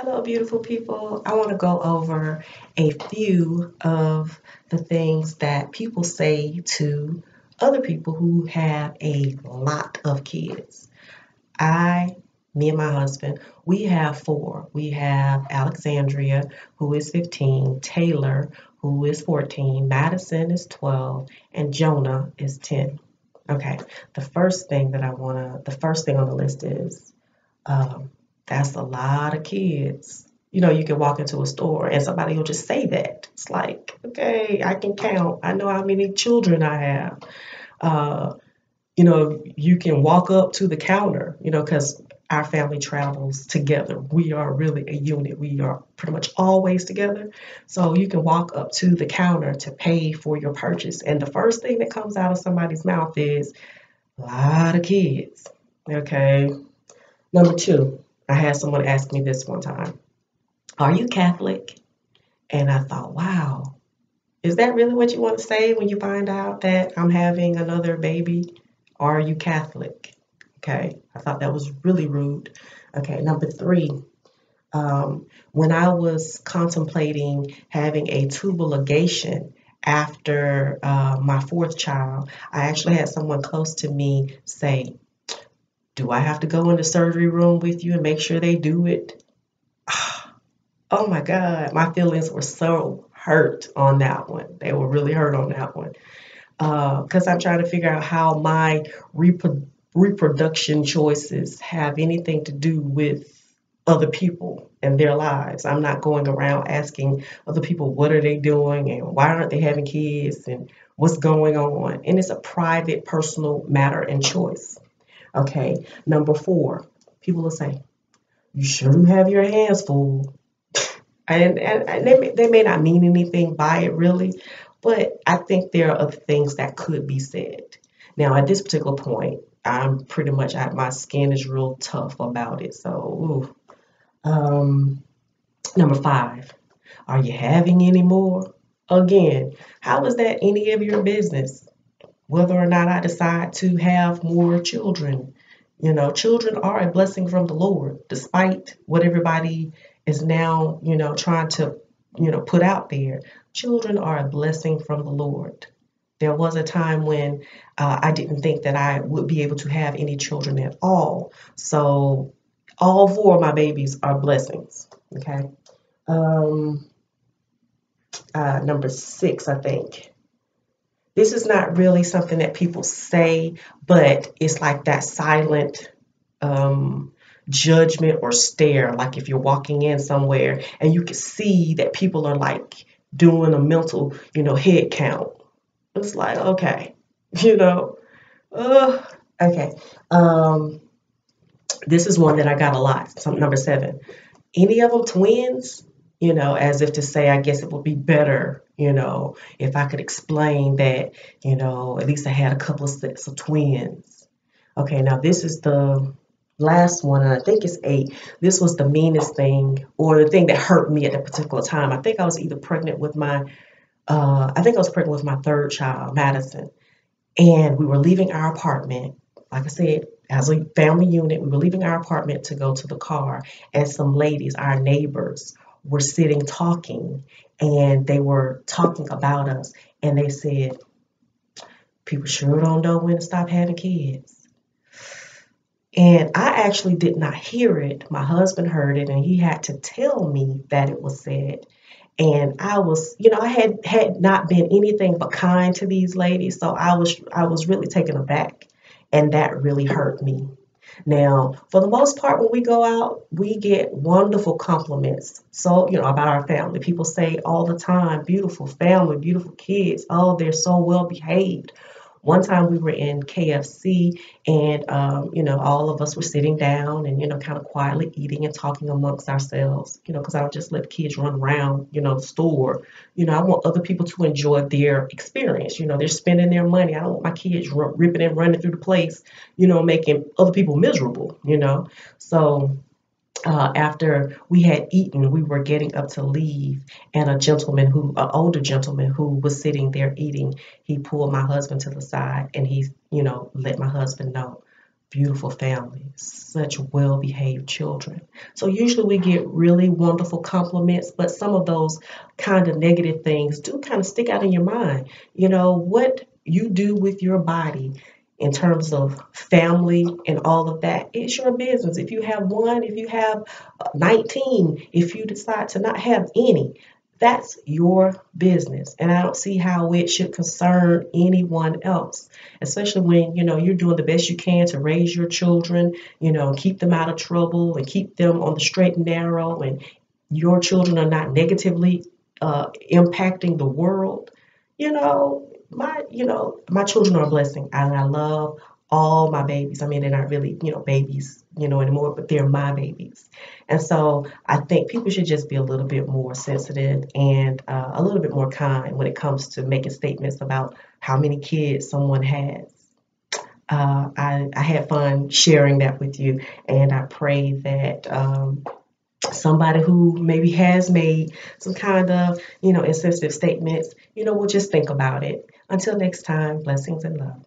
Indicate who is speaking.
Speaker 1: Hello, beautiful people. I want to go over a few of the things that people say to other people who have a lot of kids. I, me and my husband, we have four. We have Alexandria, who is 15, Taylor, who is 14, Madison is 12, and Jonah is 10. Okay, the first thing on the list is um, that's a lot of kids. You can walk into a store and somebody will just say that. It's like, okay, I can count. I know how many children I have. Uh, you can walk up to the counter, because our family travels together. We are really a unit. We are pretty much always together. So you can walk up to the counter to pay for your purchase. And the first thing that comes out of somebody's mouth is a lot of kids. Okay. Number two, I had someone ask me this one time, are you Catholic? And I thought, wow, is that really what you want to say when you find out that I'm having another baby? Are you Catholic? Okay, I thought that was really rude. Okay, number three, when I was contemplating having a tubal ligation after my fourth child, I actually had someone close to me say, do I have to go in the surgery room with you and make sure they do it? Oh my God, my feelings were so hurt on that one. They were really hurt on that one. Because I'm trying to figure out how my reproduction choices have anything to do with other people and their lives. I'm not going around asking other people what are they doing and why aren't they having kids and what's going on. And it's a private, personal matter and choice. Okay, number four, people will say, you sure do have your hands full. And they may not mean anything by it really, but I think there are other things that could be said. Now, at this particular point, I'm pretty much my skin is real tough about it. So, number five, are you having any more? Again, how is that any of your business? Whether or not I decide to have more children. Children are a blessing from the Lord, despite what everybody is now, trying to, put out there. Children are a blessing from the Lord. There was a time when I didn't think that I would be able to have any children at all. So all four of my babies are blessings. Okay. Um, Number six, I think. This is not really something that people say, but it's like that silent um, judgment or stare. Like if you're walking in somewhere and you can see that people are like doing a mental, head count. It's like, okay, you know, uh, okay. Um, this is one that I got a lot. Some number seven. Any of them twins? As if to say, I guess it would be better, if I could explain that, at least I had a couple of sets of twins. Okay, now this is the last one, and I think it's eight. This was the meanest thing, or the thing that hurt me at that particular time. I think I was either pregnant with I think I was pregnant with my third child, Madison, and we were leaving our apartment. Like I said, as a family unit, we were leaving our apartment to go to the car, and some ladies, our neighbors, were sitting talking, and they were talking about us, and they said, people sure don't know when to stop having kids. And I actually did not hear it. My husband heard it, and he had to tell me that it was said. And I was, I had not been anything but kind to these ladies, so I was really taken aback, and that really hurt me. Now, for the most part, when we go out, we get wonderful compliments. So, about our family. People say all the time, beautiful family, beautiful kids. Oh, they're so well behaved. One time we were in KFC and, all of us were sitting down and, kind of quietly eating and talking amongst ourselves, because I don't just let the kids run around, the store. I want other people to enjoy their experience. They're spending their money. I don't want my kids ripping and running through the place, making other people miserable, So after we had eaten, we were getting up to leave, and an older gentleman who was sitting there eating, he pulled my husband to the side and he, let my husband know, beautiful families, such well-behaved children. So usually we get really wonderful compliments, but some of those kind of negative things do kind of stick out in your mind. What you do with your body in terms of family and all of that, it's your business. If you have one, if you have 19, if you decide to not have any, that's your business. And I don't see how it should concern anyone else, especially when, you're doing the best you can to raise your children, keep them out of trouble and keep them on the straight and narrow, and your children are not negatively impacting the world. My children are a blessing, and I love all my babies. I mean, they're not really, babies, anymore, but they're my babies. And so I think people should just be a little bit more sensitive and a little bit more kind when it comes to making statements about how many kids someone has. I had fun sharing that with you, and I pray that somebody who maybe has made some kind of, insensitive statements, will just think about it. Until next time, blessings and love.